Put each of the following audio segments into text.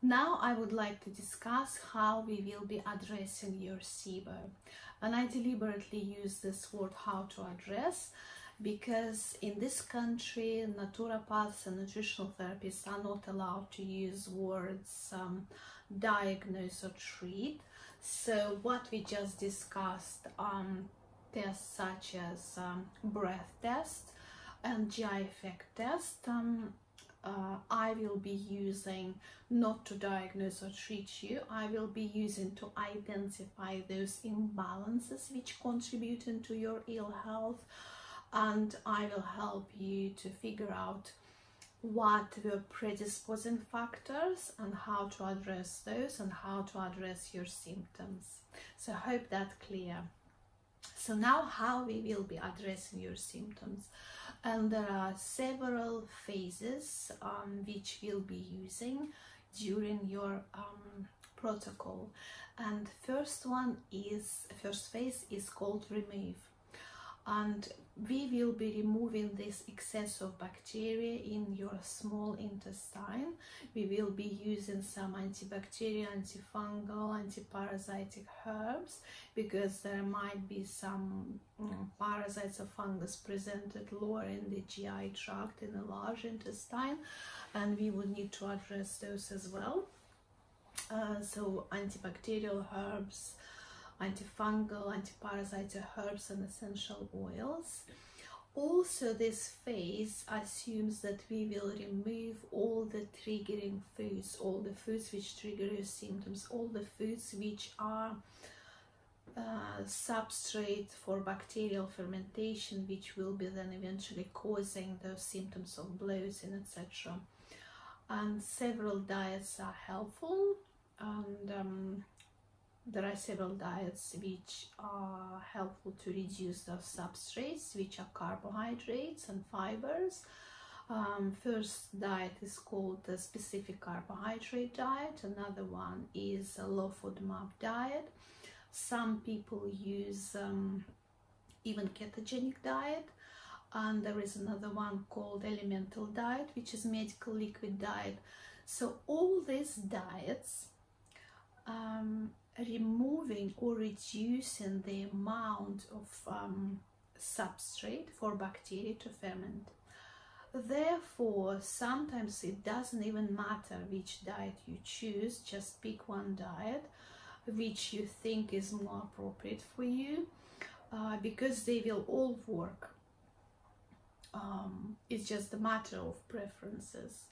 Now I would like to discuss how we will be addressing your SIBO. And I deliberately use this word how to address because in this country naturopaths and nutritional therapists are not allowed to use words diagnose or treat. So what we just discussed, tests such as breath test and GI effect test, I will be using not to diagnose or treat you. I will be using to identify those imbalances which contribute into your ill health, and I will help you to figure out what were predisposing factors and how to address those and how to address your symptoms. So I hope that's clear. So now how we will be addressing your symptoms, and there are several phases which we'll be using during your protocol. And first phase is called remove, and we will be removing this excess of bacteria in your small intestine. We will be using some antibacterial, antifungal, antiparasitic herbs because there might be some parasites or fungus presented lower in the GI tract in the large intestine, and we would need to address those as well. So antibacterial herbs, antifungal, antiparasitic herbs and essential oils. Also, this phase assumes that we will remove all the triggering foods, all the foods which trigger your symptoms, all the foods which are substrate for bacterial fermentation, which will be then eventually causing those symptoms of bloating, etc. And several diets are helpful, and there are several diets which are helpful to reduce those substrates, which are carbohydrates and fibers. First diet is called the specific carbohydrate diet. Another one is a low FODMAP diet. Some people use even ketogenic diet. And there is another one called elemental diet, which is medical liquid diet. So all these diets removing or reducing the amount of substrate for bacteria to ferment. Therefore, sometimes it doesn't even matter which diet you choose, just pick one diet which you think is more appropriate for you, because they will all work. It's just a matter of preferences.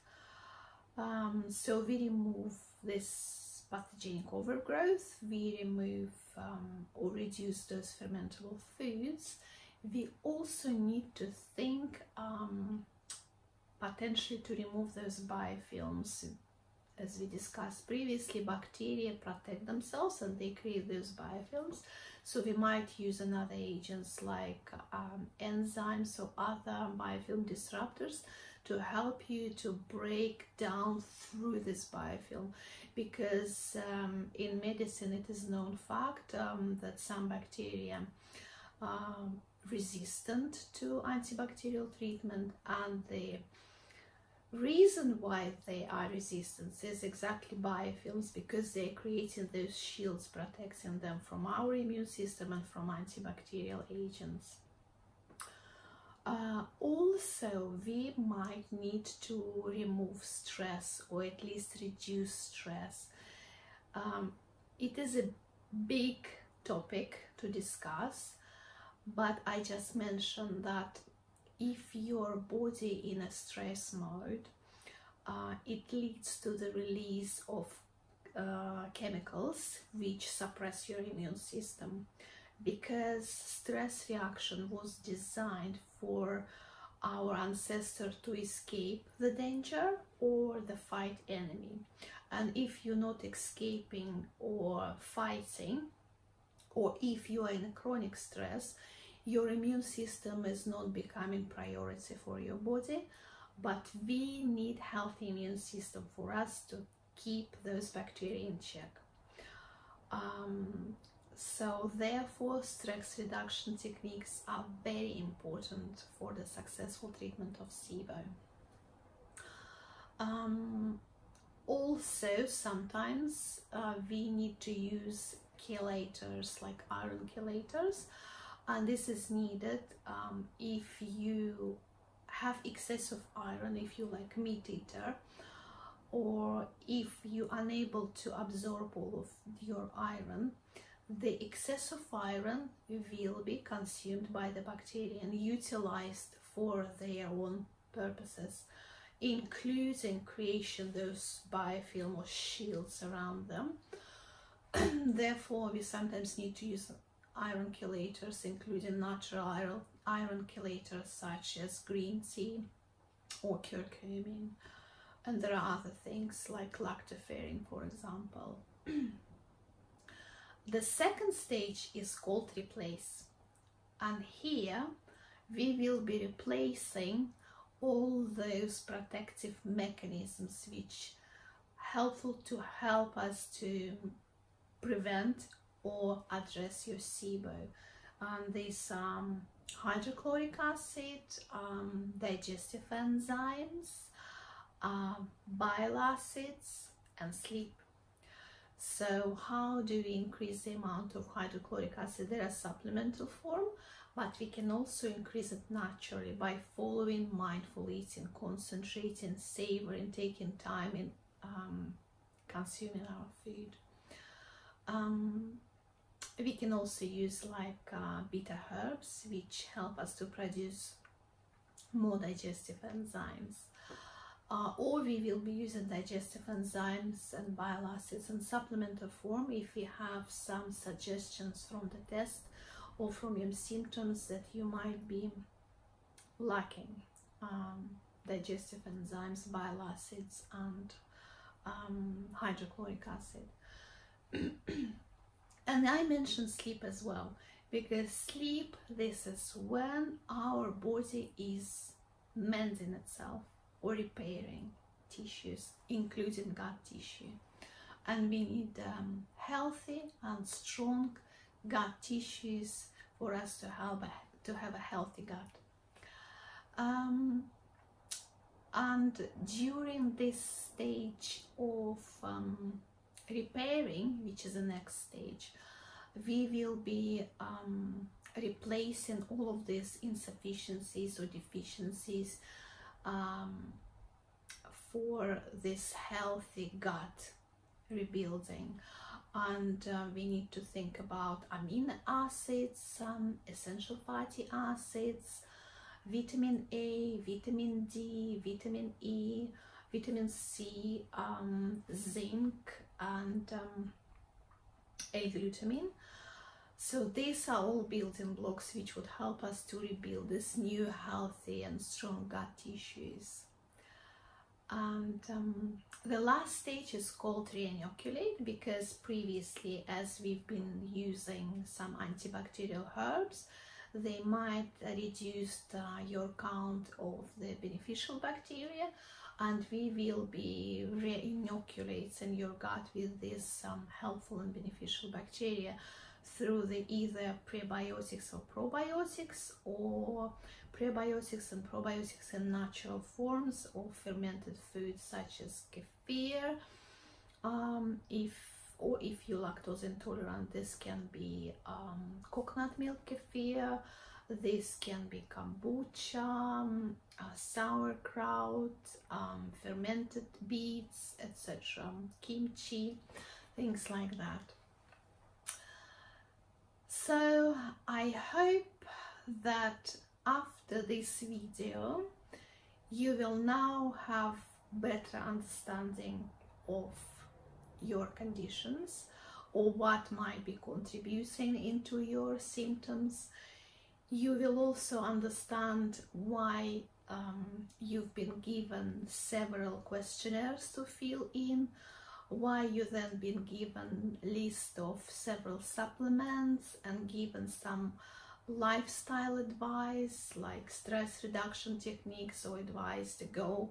So we remove this pathogenic overgrowth, we remove or reduce those fermentable foods. We also need to think potentially to remove those biofilms. As we discussed previously, bacteria protect themselves and they create those biofilms. So we might use another agents like enzymes or other biofilm disruptors to help you to break down through this biofilm, because in medicine it is known fact that some bacteria are resistant to antibacterial treatment, and the reason why they are resistant is exactly biofilms, because they're creating those shields protecting them from our immune system and from antibacterial agents. Also, we might need to remove stress, or at least reduce stress. It is a big topic to discuss, but I just mentioned that if your body in a stress mode, it leads to the release of chemicals which suppress your immune system, because stress reaction was designed for our ancestors to escape the danger or the fight enemy. And if you're not escaping or fighting, or if you are in a chronic stress, your immune system is not becoming priority for your body. But we need healthy immune system for us to keep those bacteria in check. So therefore, stress reduction techniques are very important for the successful treatment of SIBO. also sometimes we need to use chelators, like iron chelators, and this is needed if you have excess of iron, if you like meat eater, or if you're unable to absorb all of your iron. The excess of iron will be consumed by the bacteria and utilized for their own purposes, including creation those biofilm or shields around them. Therefore, we sometimes need to use iron chelators, including natural iron chelators such as green tea or curcumin, and there are other things like lactoferrin, for example. The second stage is called replace, and here we will be replacing all those protective mechanisms which helpful to help us to prevent or address your SIBO. These hydrochloric acid, digestive enzymes, bile acids, and sleep. So how do we increase the amount of hydrochloric acid? There are supplemental form, but we can also increase it naturally by following mindful eating, concentrating, savoring, taking time in consuming our food. We can also use like bitter herbs, which help us to produce more digestive enzymes. Or we will be using digestive enzymes and bile acids in supplemental form if we have some suggestions from the test or from your symptoms that you might be lacking digestive enzymes, bile acids, and hydrochloric acid. And I mentioned sleep as well, because sleep, this is when our body is mending itself or repairing tissues, including gut tissue. And we need healthy and strong gut tissues for us to have a healthy gut. And during this stage of repairing, which is the next stage, we will be replacing all of these insufficiencies or deficiencies for this healthy gut rebuilding. And we need to think about amino acids, essential fatty acids, vitamin A, vitamin D, vitamin E, vitamin C, zinc, and L-glutamine. So these are all building blocks which would help us to rebuild this new healthy and strong gut tissues. And the last stage is called re-inoculate, because previously, as we've been using some antibacterial herbs, they might reduce your count of the beneficial bacteria, and we will be re-inoculating your gut with these helpful and beneficial bacteria through the either prebiotics or probiotics, or prebiotics and probiotics in natural forms, or fermented foods such as kefir. If you're lactose intolerant, this can be coconut milk kefir, this can be kombucha, sauerkraut, fermented beets, etc., kimchi, things like that. So I hope that after this video you will now have better understanding of your conditions, or what might be contributing into your symptoms. You will also understand why you've been given several questionnaires to fill in, why you then been given list of several supplements and given some lifestyle advice like stress reduction techniques, or advice to go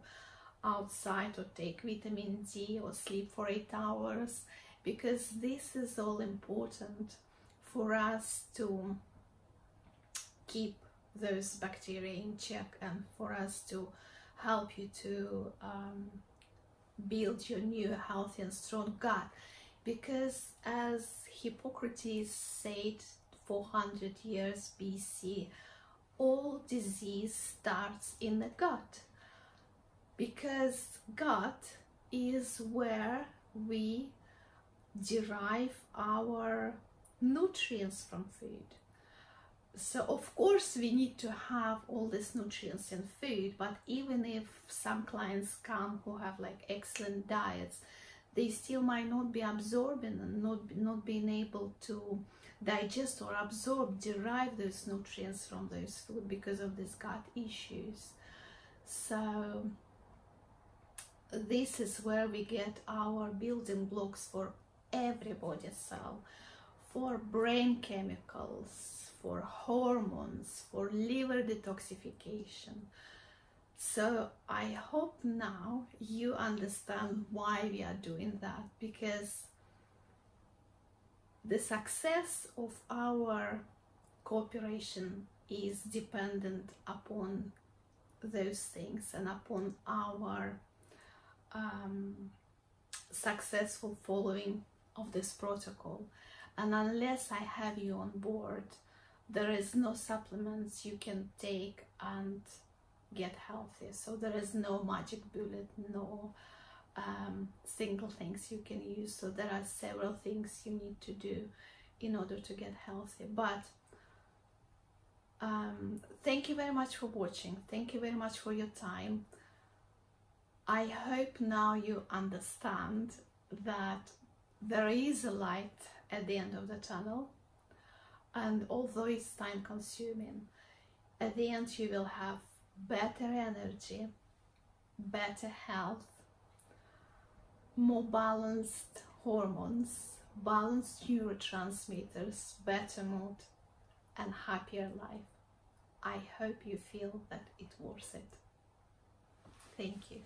outside or take vitamin D or sleep for 8 hours, because this is all important for us to keep those bacteria in check and for us to help you to build your new healthy and strong gut. Because as Hippocrates said 400 years BC, all disease starts in the gut, because gut is where we derive our nutrients from food. So of course we need to have all these nutrients in food, but even if some clients come who have like excellent diets, they still might not be absorbing and not being able to digest or derive those nutrients from those food because of these gut issues. So this is where we get our building blocks for every body cell, for brain chemicals, for hormones, for liver detoxification. So I hope now you understand why we are doing that, because the success of our cooperation is dependent upon those things and upon our successful following of this protocol. And unless I have you on board, there is no supplements you can take and get healthy. So there is no magic bullet, no single things you can use. So there are several things you need to do in order to get healthy. But thank you very much for watching. Thank you very much for your time. I hope now you understand that there is a light at the end of the tunnel, and although it's time consuming, at the end you will have better energy, better health, more balanced hormones, balanced neurotransmitters, better mood, and happier life. I hope you feel that it's worth it. Thank you.